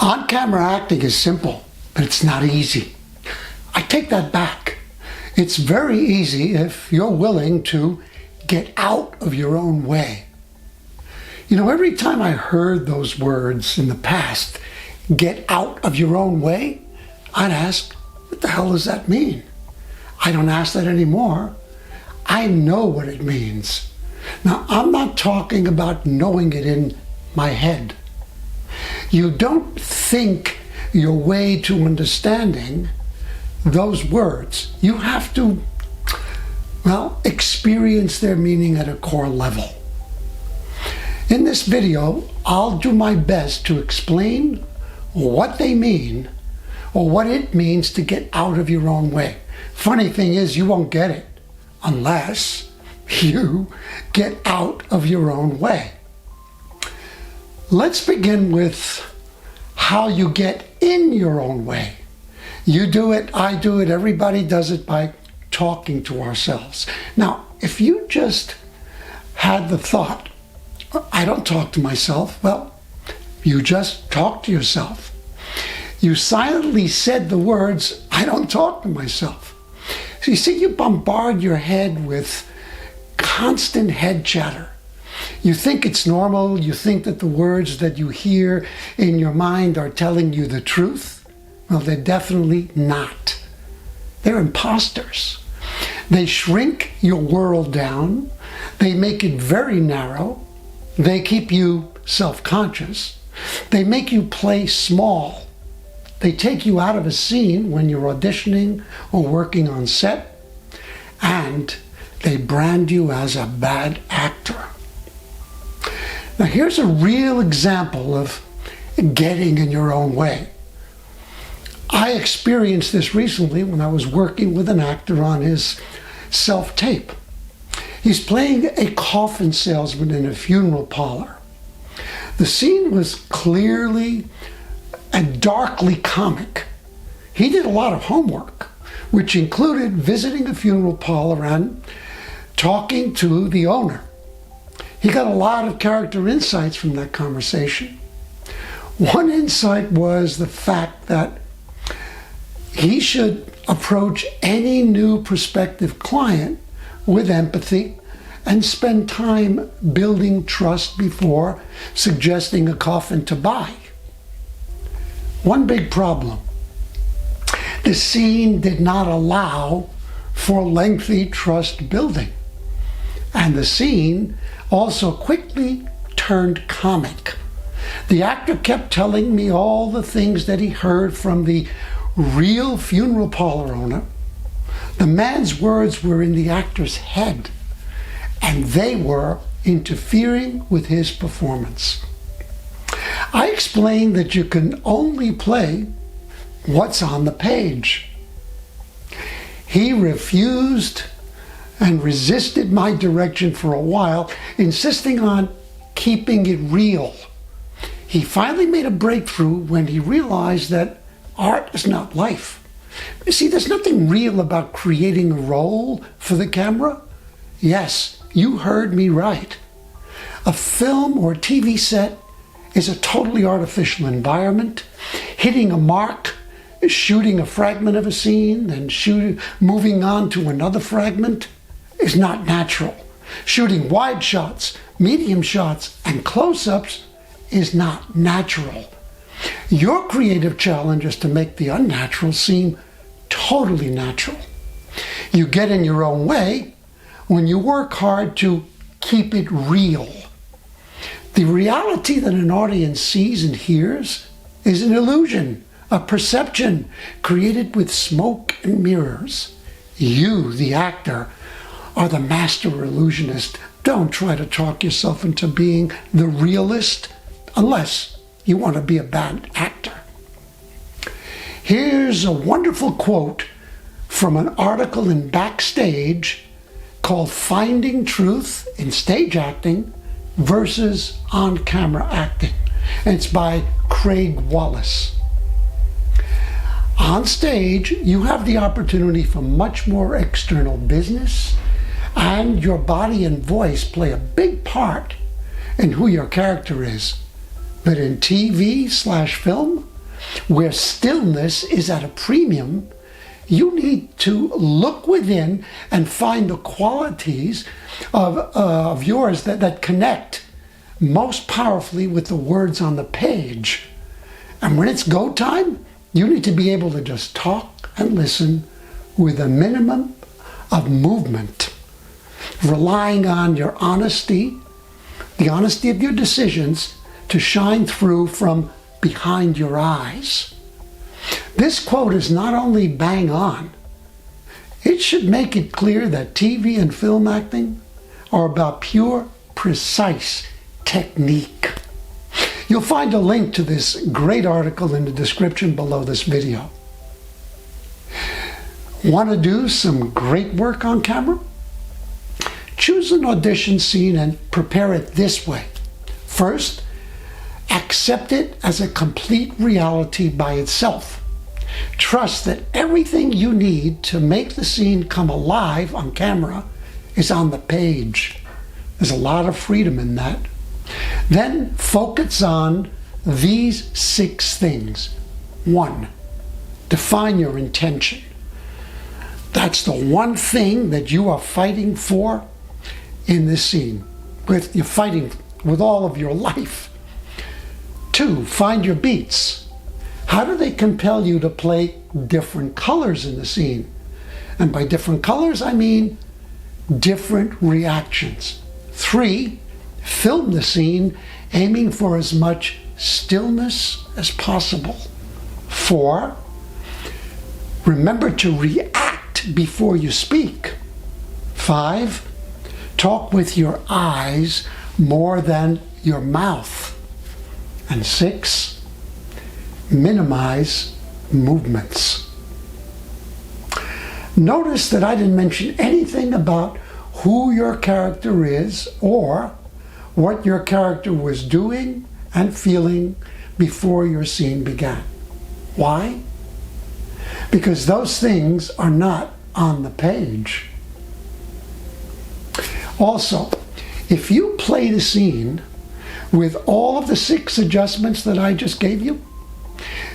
On-camera acting is simple, but it's not easy. I take that back. It's very easy if you're willing to get out of your own way. You know, every time I heard those words in the past, get out of your own way, I'd ask, what the hell does that mean? I don't ask that anymore. I know what it means. Now, I'm not talking about knowing it in my head. You don't think your way to understanding those words. You have to, experience their meaning at a core level. In this video, I'll do my best to explain what they mean or what it means to get out of your own way. Funny thing is, you won't get it unless you get out of your own way. Let's begin with how you get in your own way. You do it, I do it, everybody does it by talking to ourselves. Now, if you just had the thought, I don't talk to myself, well, you just talk to yourself. You silently said the words, I don't talk to myself. So you see, you bombard your head with constant head chatter. You think it's normal, you think that the words that you hear in your mind are telling you the truth. Well, they're definitely not. They're imposters. They shrink your world down. They make it very narrow. They keep you self-conscious. They make you play small. They take you out of a scene when you're auditioning or working on set, and they brand you as a bad actor. Now, here's a real example of getting in your own way. I experienced this recently when I was working with an actor on his self-tape. He's playing a coffin salesman in a funeral parlor. The scene was clearly and darkly comic. He did a lot of homework, which included visiting a funeral parlor and talking to the owner. He got a lot of character insights from that conversation. One insight was the fact that he should approach any new prospective client with empathy and spend time building trust before suggesting a coffin to buy. One big problem: the scene did not allow for lengthy trust building. And the scene also quickly turned comic. The actor kept telling me all the things that he heard from the real funeral parlor owner. The man's words were in the actor's head, and they were interfering with his performance. I explained that you can only play what's on the page. He refused and resisted my direction for a while, insisting on keeping it real. He finally made a breakthrough when he realized that art is not life. You see, there's nothing real about creating a role for the camera. Yes, you heard me right. A film or TV set is a totally artificial environment. Hitting a mark, shooting a fragment of a scene, then moving on to another fragment is not natural. Shooting wide shots, medium shots, and close-ups is not natural. Your creative challenge is to make the unnatural seem totally natural. You get in your own way when you work hard to keep it real. The reality that an audience sees and hears is an illusion, a perception created with smoke and mirrors. You, the actor, are the master illusionist. Don't try to talk yourself into being the realist unless you want to be a bad actor. Here's a wonderful quote from an article in Backstage called Finding Truth in Stage Acting versus On-Camera Acting. And it's by Craig Wallace. On stage, you have the opportunity for much more external business, and your body and voice play a big part in who your character is. But in TV/film, where stillness is at a premium, you need to look within and find the qualities of yours that connect most powerfully with the words on the page. And when it's go time, you need to be able to just talk and listen with a minimum of movement, relying on your honesty, the honesty of your decisions, to shine through from behind your eyes. This quote is not only bang on, it should make it clear that TV and film acting are about pure, precise technique. You'll find a link to this great article in the description below this video. Want to do some great work on camera? Choose an audition scene and prepare it this way. First, accept it as a complete reality by itself. Trust that everything you need to make the scene come alive on camera is on the page. There's a lot of freedom in that. Then focus on these 6 things. 1, define your intention. That's the one thing that you are fighting for in this scene. You're fighting with all of your life. 2, find your beats. How do they compel you to play different colors in the scene? And by different colors, I mean different reactions. 3, film the scene aiming for as much stillness as possible. 4, remember to react before you speak. 5, talk with your eyes more than your mouth. And 6, minimize movements. Notice that I didn't mention anything about who your character is or what your character was doing and feeling before your scene began. Why? Because those things are not on the page. Also, if you play the scene with all of the 6 adjustments that I just gave you,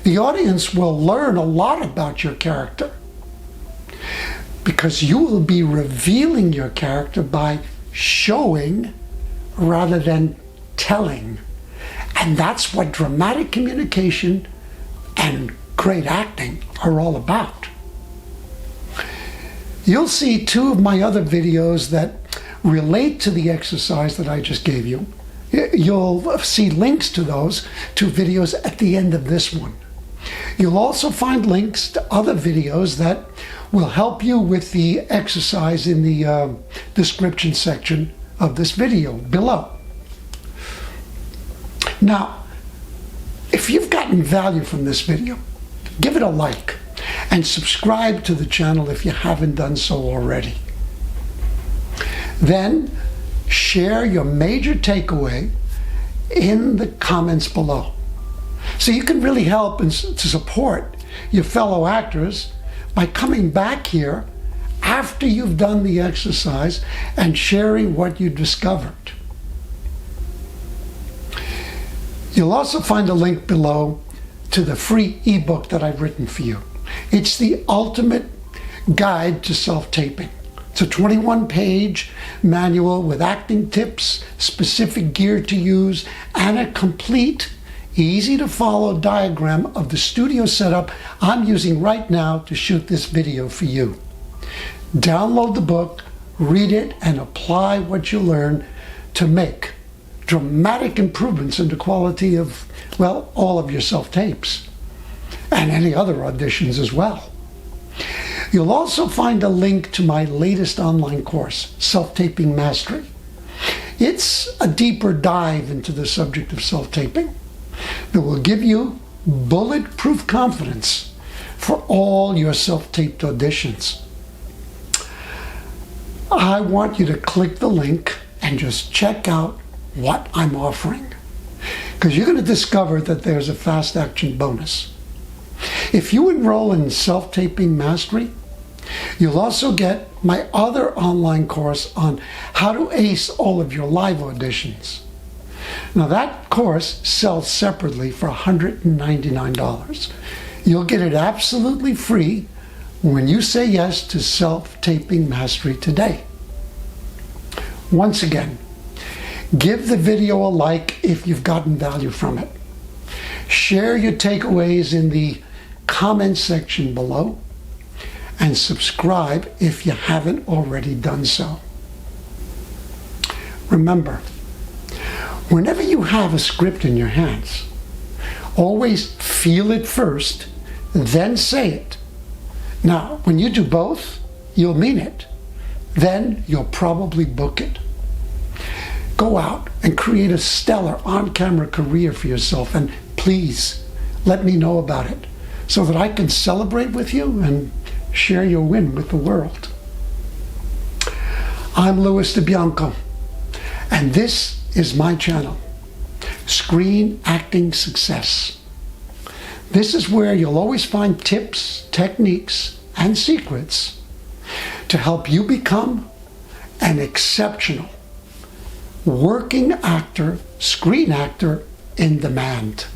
the audience will learn a lot about your character, because you will be revealing your character by showing rather than telling. And that's what dramatic communication and great acting are all about. You'll see 2 of my other videos that relate to the exercise that I just gave you. You'll see links to those 2 videos at the end of this one. You'll also find links to other videos that will help you with the exercise in the description section of this video below. Now, if you've gotten value from this video, give it a like and subscribe to the channel if you haven't done so already. Then share your major takeaway in the comments below, so you can really help and to support your fellow actors by coming back here after you've done the exercise and sharing what you discovered. You'll also find a link below to the free ebook that I've written for you. It's the ultimate guide to self-taping. It's a 21-page manual with acting tips, specific gear to use, and a complete, easy-to-follow diagram of the studio setup I'm using right now to shoot this video for you. Download the book, read it, and apply what you learn to make dramatic improvements in the quality of, well, all of your self-tapes and any other auditions as well. You'll also find a link to my latest online course, Self-Taping Mastery. It's a deeper dive into the subject of self-taping that will give you bulletproof confidence for all your self-taped auditions. I want you to click the link and just check out what I'm offering, because you're going to discover that there's a fast action bonus. If you enroll in Self-Taping Mastery, you'll also get my other online course on how to ace all of your live auditions. Now that course sells separately for $199. You'll get it absolutely free when you say yes to Self-Taping Mastery today. Once again, give the video a like if you've gotten value from it. Share your takeaways in the comment section below, and subscribe if you haven't already done so. Remember, whenever you have a script in your hands, always feel it first, then say it. Now, when you do both, you'll mean it. Then you'll probably book it. Go out and create a stellar on-camera career for yourself, and please let me know about it so that I can celebrate with you and share your win with the world. I'm Louis DeBianco, and this is my channel, Screen Acting Success. This is where you'll always find tips, techniques, and secrets to help you become an exceptional working actor, screen actor in demand.